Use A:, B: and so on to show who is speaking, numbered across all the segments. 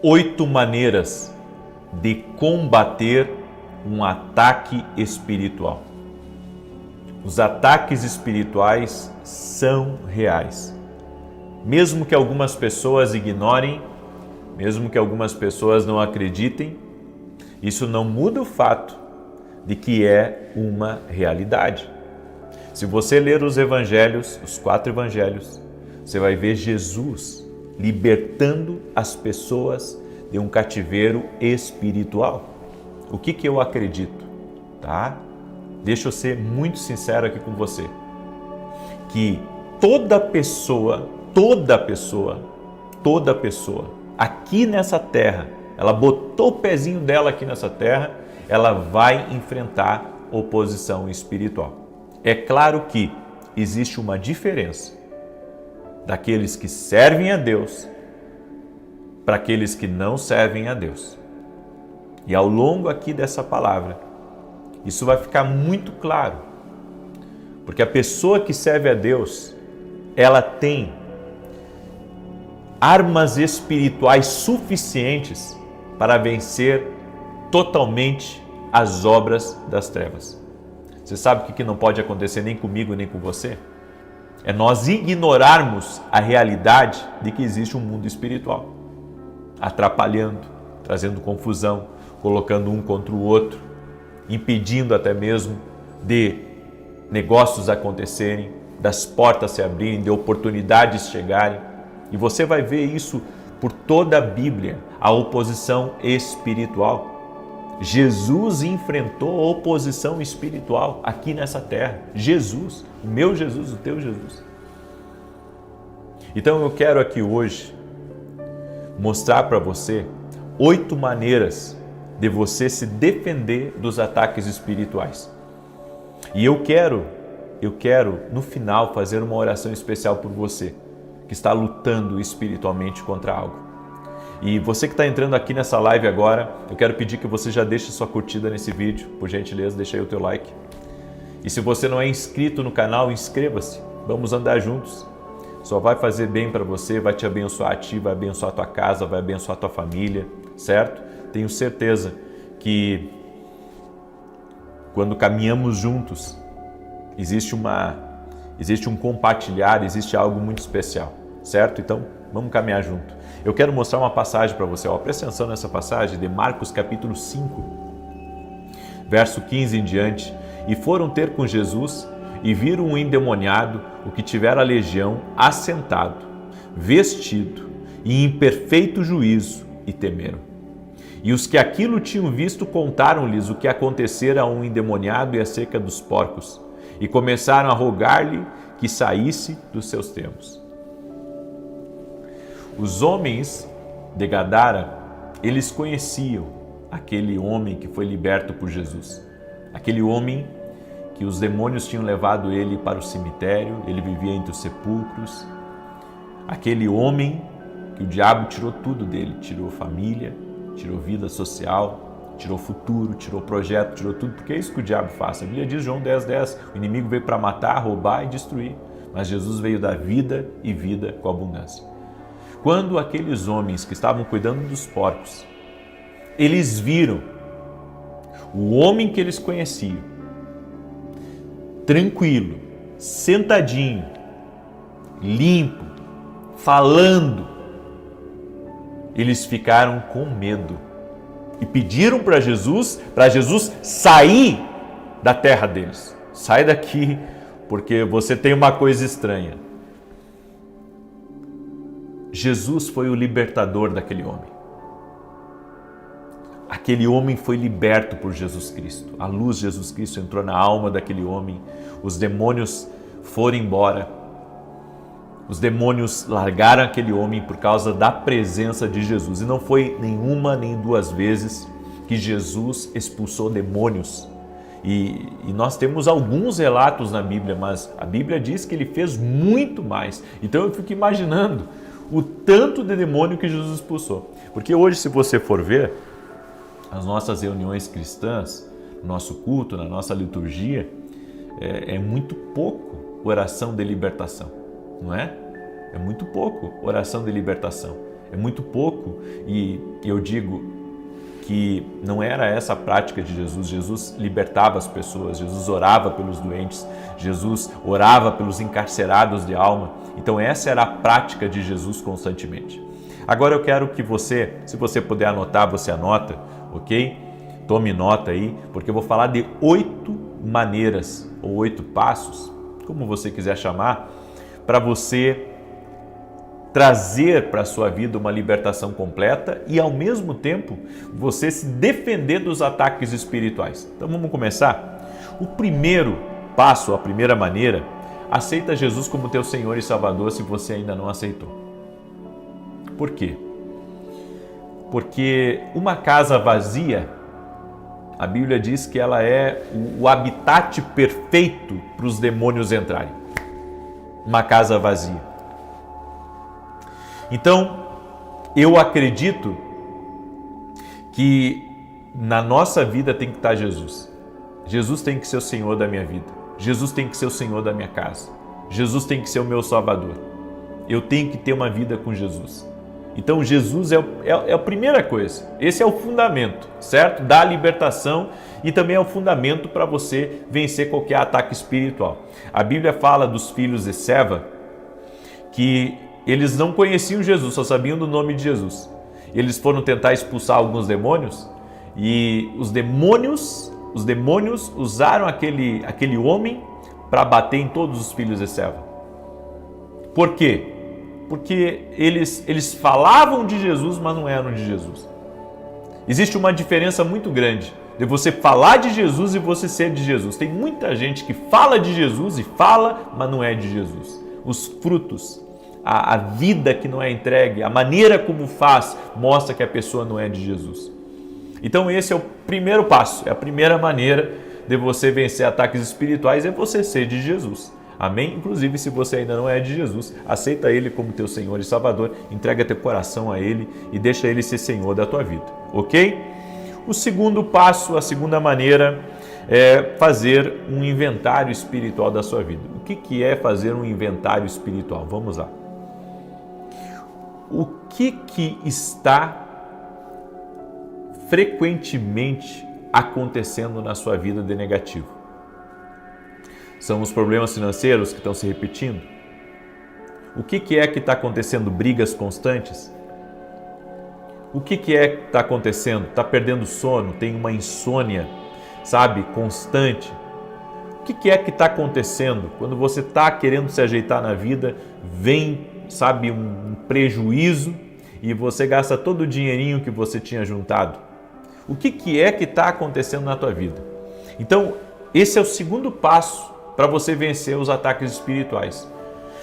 A: 8 maneiras de combater um ataque espiritual. Os ataques espirituais são reais. Mesmo que algumas pessoas ignorem, mesmo que algumas pessoas não acreditem, isso não muda o fato de que é uma realidade. Se você ler os evangelhos, os 4 evangelhos, você vai ver Jesus libertando as pessoas de um cativeiro espiritual. O que eu acredito, tá? Deixa eu ser muito sincero aqui com você, que toda pessoa aqui nessa terra, ela botou o pezinho dela aqui nessa terra, ela vai enfrentar oposição espiritual. É claro que existe uma diferença daqueles que servem a Deus para aqueles que não servem a Deus. E ao longo aqui dessa palavra, isso vai ficar muito claro, porque a pessoa que serve a Deus, ela tem armas espirituais suficientes para vencer totalmente as obras das trevas. Você sabe o que não pode acontecer nem comigo nem com você? É nós ignorarmos a realidade de que existe um mundo espiritual, atrapalhando, trazendo confusão, colocando um contra o outro, impedindo até mesmo de negócios acontecerem, das portas se abrirem, de oportunidades chegarem. E você vai ver isso por toda a Bíblia, a oposição espiritual. Jesus enfrentou oposição espiritual aqui nessa terra. Jesus, o meu Jesus, o teu Jesus. Então eu quero aqui hoje mostrar para você 8 maneiras de você se defender dos ataques espirituais. E eu quero no final fazer uma oração especial por você que está lutando espiritualmente contra algo. E você que está entrando aqui nessa live agora, eu quero pedir que você já deixe sua curtida nesse vídeo, por gentileza, deixa aí o teu like. E se você não é inscrito no canal, inscreva-se, vamos andar juntos. Só vai fazer bem para você, vai te abençoar a ti, vai abençoar a tua casa, vai abençoar a tua família, certo? Tenho certeza que quando caminhamos juntos, existe um compartilhar, existe algo muito especial, certo? Então, vamos caminhar junto. Eu quero mostrar uma passagem para você, presta atenção nessa passagem de Marcos capítulo 5, verso 15 em diante. E foram ter com Jesus e viram um endemoniado, o que tivera a legião, assentado, vestido e em perfeito juízo, e temeram. E os que aquilo tinham visto contaram-lhes o que acontecera a um endemoniado e acerca dos porcos, e começaram a rogar-lhe que saísse dos seus termos. Os homens de Gadara, eles conheciam aquele homem que foi liberto por Jesus, aquele homem que os demônios tinham levado ele para o cemitério, ele vivia entre os sepulcros, aquele homem que o diabo tirou tudo dele, tirou família, tirou vida social, tirou futuro, tirou projeto, tirou tudo, porque é isso que o diabo faz. A Bíblia diz, João 10:10, o inimigo veio para matar, roubar e destruir, mas Jesus veio dar vida e vida com abundância. Quando aqueles homens que estavam cuidando dos porcos, eles viram o homem que eles conheciam, tranquilo, sentadinho, limpo, falando, eles ficaram com medo e pediram para Jesus sair da terra deles. Sai daqui, porque você tem uma coisa estranha. Jesus foi o libertador daquele homem. Aquele homem foi liberto por Jesus Cristo. A luz de Jesus Cristo entrou na alma daquele homem. Os demônios foram embora. Os demônios largaram aquele homem por causa da presença de Jesus. E não foi nenhuma nem duas vezes que Jesus expulsou demônios. E nós temos alguns relatos na Bíblia, mas a Bíblia diz que ele fez muito mais. Então eu fico imaginando o tanto de demônio que Jesus expulsou. Porque hoje, se você for ver, as nossas reuniões cristãs, no nosso culto, na nossa liturgia, é muito pouco oração de libertação, não é? É muito pouco oração de libertação. É muito pouco, e eu digo que não era essa a prática de Jesus. Jesus libertava as pessoas, Jesus orava pelos doentes, Jesus orava pelos encarcerados de alma. Então essa era a prática de Jesus constantemente. Agora eu quero que você, se você puder anotar, você anota, ok? Tome nota aí, porque eu vou falar de 8 maneiras ou 8 passos, como você quiser chamar, para você trazer para a sua vida uma libertação completa e, ao mesmo tempo, você se defender dos ataques espirituais. Então vamos começar? O primeiro passo, a primeira maneira, aceita Jesus como teu Senhor e Salvador se você ainda não aceitou. Por quê? Porque uma casa vazia, a Bíblia diz que ela é o habitat perfeito para os demônios entrarem. Uma casa vazia. Então, eu acredito que na nossa vida tem que estar Jesus. Jesus tem que ser o Senhor da minha vida. Jesus tem que ser o Senhor da minha casa. Jesus tem que ser o meu Salvador. Eu tenho que ter uma vida com Jesus. Então, Jesus é a primeira coisa. Esse é o fundamento, certo? Da libertação e também é o fundamento para você vencer qualquer ataque espiritual. A Bíblia fala dos filhos de Seva que eles não conheciam Jesus, só sabiam do nome de Jesus. Eles foram tentar expulsar alguns demônios e os demônios usaram aquele homem para bater em todos os filhos de Seva. Por quê? Porque eles falavam de Jesus, mas não eram de Jesus. Existe uma diferença muito grande de você falar de Jesus e você ser de Jesus. Tem muita gente que fala de Jesus e fala, mas não é de Jesus. Os frutos, a vida que não é entregue, a maneira como faz, mostra que a pessoa não é de Jesus. Então esse é o primeiro passo, é a primeira maneira de você vencer ataques espirituais, é você ser de Jesus. Amém? Inclusive, se você ainda não é de Jesus, aceita Ele como teu Senhor e Salvador, entrega teu coração a Ele e deixa Ele ser Senhor da tua vida, ok? O segundo passo, a segunda maneira, é fazer um inventário espiritual da sua vida. O que é fazer um inventário espiritual? Vamos lá. O que está frequentemente acontecendo na sua vida de negativo? São os problemas financeiros que estão se repetindo? O que é que está acontecendo? Brigas constantes? O que é que está acontecendo? Está perdendo sono? Tem uma insônia, sabe, constante? O que é que está acontecendo? Quando você está querendo se ajeitar na vida, vem, sabe, um prejuízo e você gasta todo o dinheirinho que você tinha juntado. O que é que está acontecendo na tua vida? Então, esse é o segundo passo para você vencer os ataques espirituais.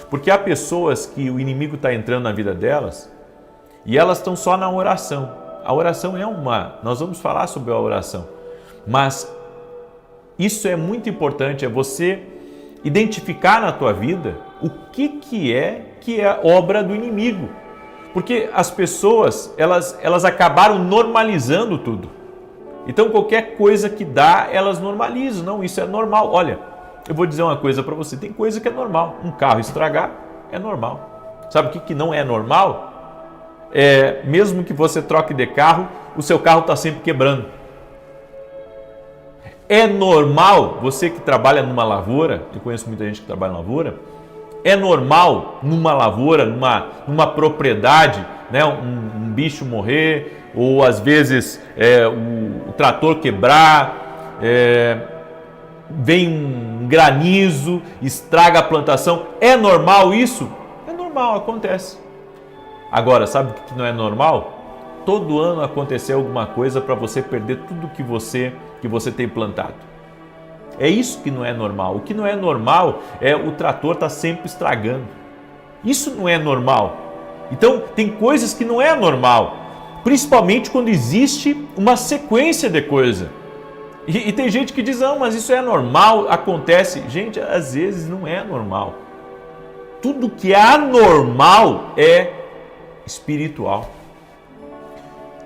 A: Porque há pessoas que o inimigo está entrando na vida delas e elas estão só na oração. A oração é nós vamos falar sobre a oração, mas isso é muito importante, é você identificar na tua vida o que é obra do inimigo. Porque as pessoas, elas acabaram normalizando tudo. Então qualquer coisa que dá, elas normalizam. Não, isso é normal. Olha, eu vou dizer uma coisa para você, tem coisa que é normal. Um carro estragar é normal. Sabe o que não é normal? Mesmo que você troque de carro, o seu carro está sempre quebrando. É normal, você que trabalha numa lavoura, eu conheço muita gente que trabalha na lavoura, é normal numa lavoura, numa propriedade, né, um bicho morrer, ou às vezes o trator quebrar, vem um granizo, estraga a plantação. É normal isso? É normal, acontece. Agora, sabe o que não é normal? Todo ano acontecer alguma coisa para você perder tudo que você tem plantado. É isso que não é normal. O que não é normal é o trator estar sempre estragando. Isso não é normal. Então, tem coisas que não é normal, principalmente quando existe uma sequência de coisas. E tem gente que diz, não, mas isso é normal, acontece. Gente, às vezes não é normal. Tudo que é anormal é espiritual.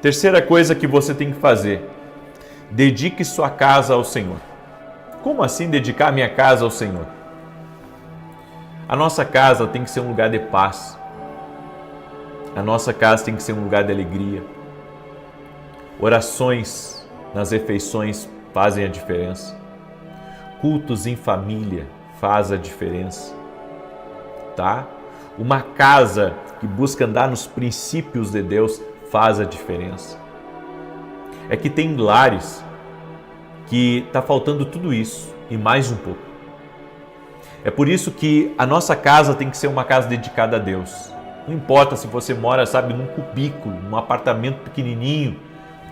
A: Terceira coisa que você tem que fazer, dedique sua casa ao Senhor. Como assim dedicar minha casa ao Senhor? A nossa casa tem que ser um lugar de paz. A nossa casa tem que ser um lugar de alegria. Orações nas refeições fazem a diferença. Cultos em família faz a diferença, tá? Uma casa que busca andar nos princípios de Deus faz a diferença. É que tem lares que está faltando tudo isso e mais um pouco. É por isso que a nossa casa tem que ser uma casa dedicada a Deus. Não importa se você mora, sabe, num cubículo, num apartamento pequenininho,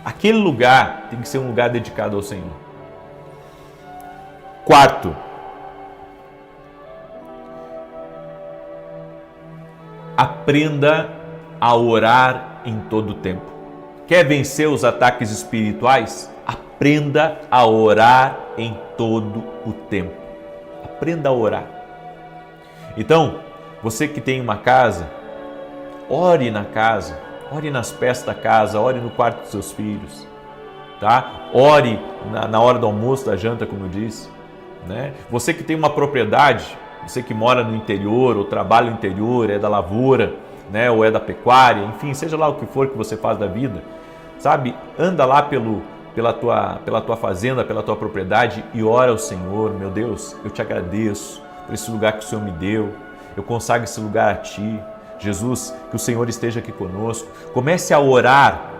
A: aquele lugar tem que ser um lugar dedicado ao Senhor. Quarto, aprenda a orar em todo o tempo. Quer vencer os ataques espirituais? Aprenda a orar em todo o tempo. Aprenda a orar. Então, você que tem uma casa, ore na casa, ore nas peças da casa, ore no quarto dos seus filhos, tá? Ore na hora do almoço, da janta, como eu disse, né? Você que tem uma propriedade, você que mora no interior, ou trabalha no interior, é da lavoura, né? Ou é da pecuária, enfim, seja lá o que for que você faz da vida, sabe? Anda lá pela tua fazenda, pela tua propriedade e ora ao Senhor. Meu Deus, eu te agradeço por esse lugar que o Senhor me deu, eu consagro esse lugar a Ti. Jesus, que o Senhor esteja aqui conosco. Comece a orar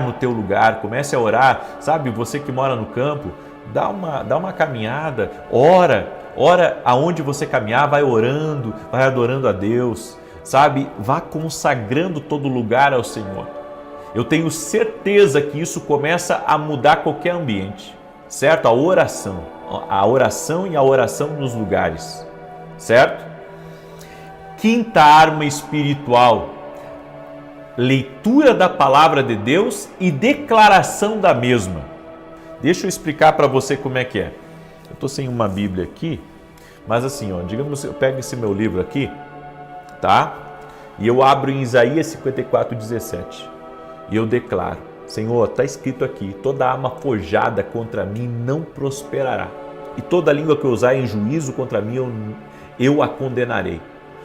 A: no teu lugar, comece a orar, sabe, você que mora no campo, dá uma caminhada, ora aonde você caminhar, vai orando, vai adorando a Deus, sabe, vá consagrando todo lugar ao Senhor. Eu tenho certeza que isso começa a mudar qualquer ambiente, certo? A oração e a oração nos lugares, certo? Quinta arma espiritual, leitura da palavra de Deus e declaração da mesma. Deixa eu explicar para você como é que é. Eu estou sem uma Bíblia aqui, mas assim, ó, digamos, eu pego esse meu livro aqui, tá? E eu abro em Isaías 54:17 e eu declaro: Senhor, está escrito aqui, toda arma forjada contra mim não prosperará, e toda língua que usar em juízo contra mim eu a condenarei.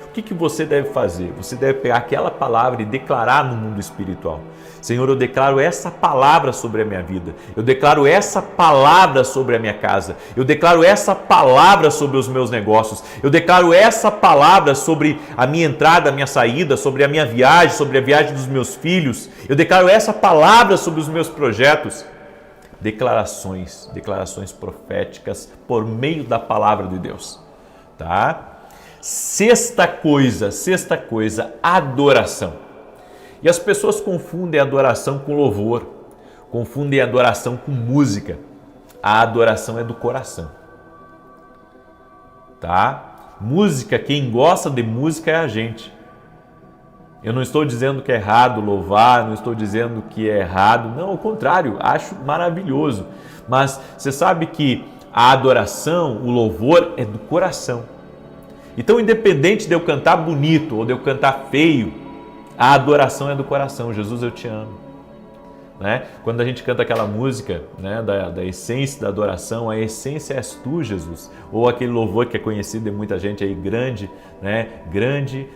A: O que você deve fazer? Você deve pegar aquela palavra e declarar no mundo espiritual. Senhor, eu declaro essa palavra sobre a minha vida. Eu declaro essa palavra sobre a minha casa. Eu declaro essa palavra sobre os meus negócios. Eu declaro essa palavra sobre a minha entrada, a minha saída, sobre a minha viagem, sobre a viagem dos meus filhos. Eu declaro essa palavra sobre os meus projetos. Declarações proféticas por meio da palavra de Deus, tá? Sexta coisa, adoração. E as pessoas confundem adoração com louvor, confundem adoração com música. A adoração é do coração, tá? Música, quem gosta de música é a gente. Eu não estou dizendo que é errado louvar, não estou dizendo que é errado, não, ao contrário, acho maravilhoso. Mas você sabe que a adoração, o louvor é do coração. Então, independente de eu cantar bonito ou de eu cantar feio, a adoração é do coração. Jesus, eu te amo. Né? Quando a gente canta aquela música, né, da essência da adoração, a essência és tu, Jesus. Ou aquele louvor que é conhecido de muita gente aí, grande, né? Grande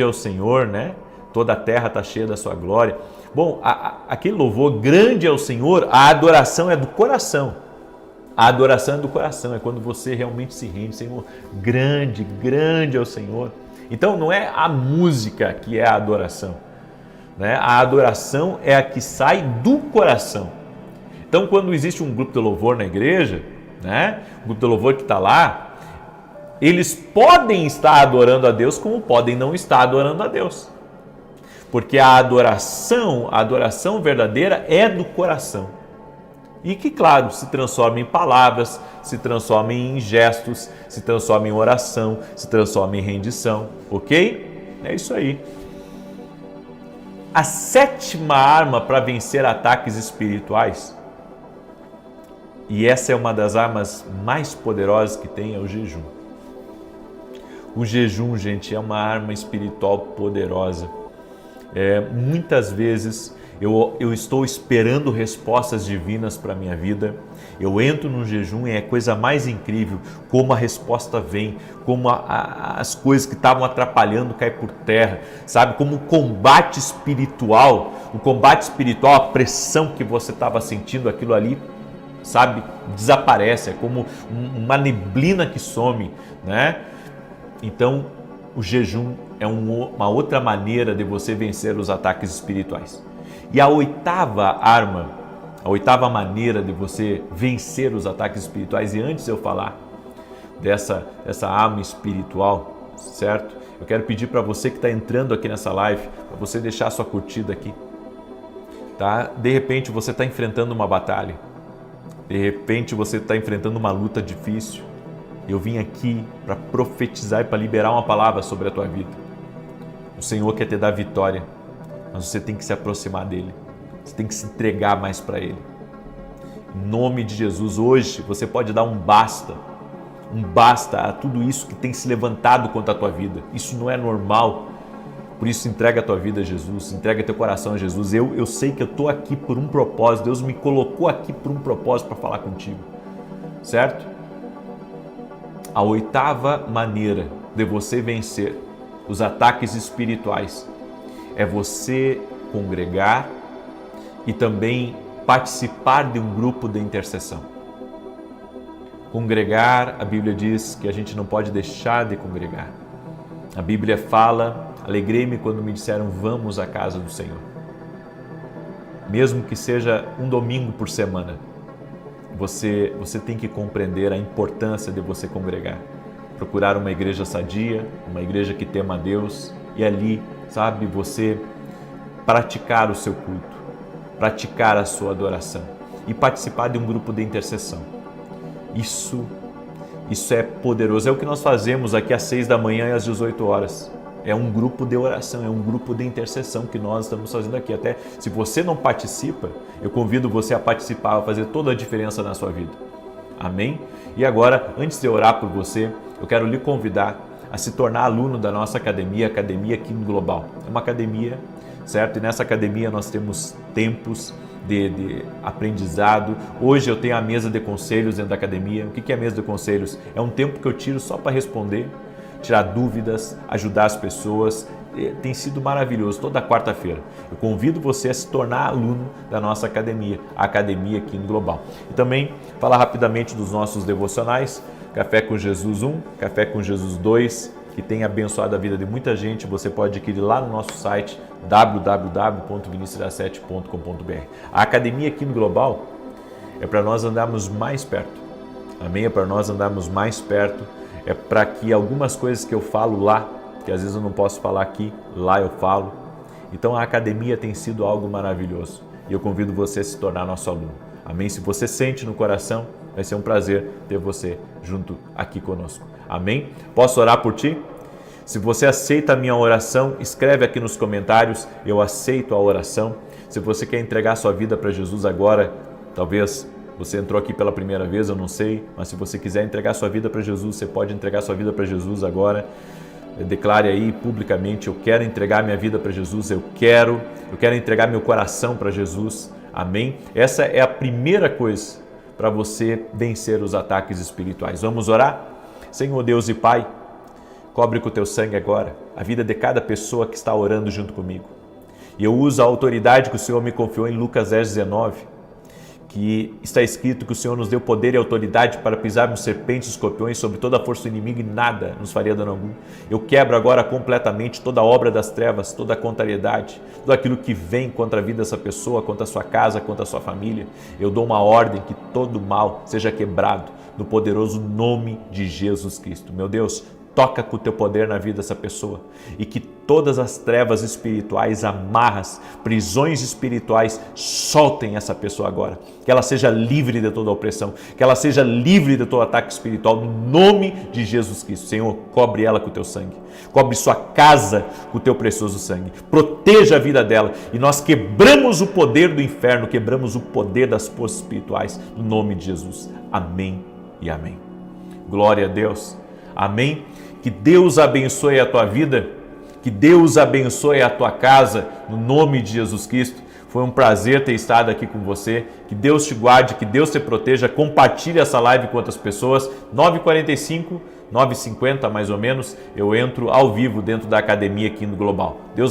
A: é o Senhor, né? Toda a terra está cheia da sua glória. Bom, aquele louvor, grande é o Senhor, a adoração é do coração. A adoração é do coração, é quando você realmente se rende. Senhor, grande é o Senhor. Então não é a música que é a adoração, né? A adoração é a que sai do coração. Então quando existe um grupo de louvor na igreja, né? Um grupo de louvor que está lá, eles podem estar adorando a Deus como podem não estar adorando a Deus. Porque a adoração verdadeira é do coração. E que, claro, se transforma em palavras, se transforma em gestos, se transforma em oração, se transforma em rendição, ok? É isso aí. A sétima arma para vencer ataques espirituais, e essa é uma das armas mais poderosas que tem, é o jejum. O jejum, gente, é uma arma espiritual poderosa. Muitas vezes Eu estou esperando respostas divinas para a minha vida. Eu entro num jejum e é a coisa mais incrível como a resposta vem, como as coisas que estavam atrapalhando caem por terra, sabe? Como o combate espiritual, a pressão que você estava sentindo, aquilo ali, sabe? Desaparece, é como uma neblina que some, né? Então, o jejum é uma outra maneira de você vencer os ataques espirituais. E a oitava arma, a oitava maneira de você vencer os ataques espirituais, e antes de eu falar dessa arma espiritual, certo? Eu quero pedir para você que está entrando aqui nessa live, para você deixar a sua curtida aqui, tá? De repente você está enfrentando uma batalha, de repente você está enfrentando uma luta difícil. Eu vim aqui para profetizar e para liberar uma palavra sobre a tua vida. O Senhor quer te dar vitória, mas você tem que se aproximar dEle. Você tem que se entregar mais para Ele. Em nome de Jesus, hoje você pode dar um basta a tudo isso que tem se levantado contra a tua vida. Isso não é normal. Por isso, entrega a tua vida a Jesus, entrega teu coração a Jesus. Eu sei que eu estou aqui por um propósito, Deus me colocou aqui por um propósito para falar contigo, certo? A oitava maneira de você vencer os ataques espirituais é você congregar e também participar de um grupo de intercessão. Congregar, a Bíblia diz que a gente não pode deixar de congregar. A Bíblia fala: alegrei-me quando me disseram vamos à casa do Senhor. Mesmo que seja um domingo por semana, você tem que compreender a importância de você congregar. Procurar uma igreja sadia, uma igreja que tema a Deus e ali, sabe, você praticar o seu culto, praticar a sua adoração e participar de um grupo de intercessão. Isso é poderoso. É o que nós fazemos aqui às 6 da manhã e às 18 horas. É um grupo de oração, é um grupo de intercessão que nós estamos fazendo aqui. Até se você não participa, eu convido você a participar, a fazer toda a diferença na sua vida. Amém? E agora, antes de orar por você, eu quero lhe convidar a se tornar aluno da nossa academia, Academia Kingdom Global. É uma academia, certo? E nessa academia nós temos tempos de aprendizado. Hoje eu tenho a mesa de conselhos dentro da academia. O que é a mesa de conselhos? É um tempo que eu tiro só para responder, tirar dúvidas, ajudar as pessoas. Tem sido maravilhoso toda quarta-feira. Eu convido você a se tornar aluno da nossa academia, a Academia Kingdom Global. E também falar rapidamente dos nossos devocionais, Café com Jesus 1, Café com Jesus 2, que tem abençoado a vida de muita gente. Você pode adquirir lá no nosso site www.vinicius7.com.br. A Academia Kingdom Global é para nós andarmos mais perto. Amém? É para nós andarmos mais perto. É para que algumas coisas que eu falo lá, que às vezes eu não posso falar aqui, lá eu falo. Então a academia tem sido algo maravilhoso e eu convido você a se tornar nosso aluno. Amém? Se você sente no coração, vai ser um prazer ter você junto aqui conosco. Amém? Posso orar por ti? Se você aceita a minha oração, escreve aqui nos comentários, eu aceito a oração. Se você quer entregar sua vida para Jesus agora, talvez você entrou aqui pela primeira vez, eu não sei, mas se você quiser entregar sua vida para Jesus, você pode entregar sua vida para Jesus agora. Declare aí publicamente: eu quero entregar minha vida para Jesus, eu quero entregar meu coração para Jesus. Amém? Essa é a primeira coisa para você vencer os ataques espirituais. Vamos orar? Senhor Deus e Pai, cobre com o teu sangue agora a vida de cada pessoa que está orando junto comigo. E eu uso a autoridade que o Senhor me confiou em Lucas 10:19, que está escrito que o Senhor nos deu poder e autoridade para pisarmos serpentes e escorpiões sobre toda a força do inimigo e nada nos faria dano algum. Eu quebro agora completamente toda a obra das trevas, toda a contrariedade, tudo aquilo que vem contra a vida dessa pessoa, contra a sua casa, contra a sua família. Eu dou uma ordem que todo mal seja quebrado no poderoso nome de Jesus Cristo. Meu Deus, toca com o teu poder na vida dessa pessoa e que todas as trevas espirituais, amarras, prisões espirituais soltem essa pessoa agora. Que ela seja livre de toda opressão, que ela seja livre de todo ataque espiritual no nome de Jesus Cristo. Senhor, cobre ela com o teu sangue, cobre sua casa com o teu precioso sangue, proteja a vida dela e nós quebramos o poder do inferno, quebramos o poder das forças espirituais no nome de Jesus. Amém e amém. Glória a Deus. Amém? Que Deus abençoe a tua vida, que Deus abençoe a tua casa, no nome de Jesus Cristo. Foi um prazer ter estado aqui com você. Que Deus te guarde, que Deus te proteja. Compartilhe essa live com outras pessoas. 9h45, 9h50 mais ou menos, eu entro ao vivo dentro da academia aqui no Global. Deus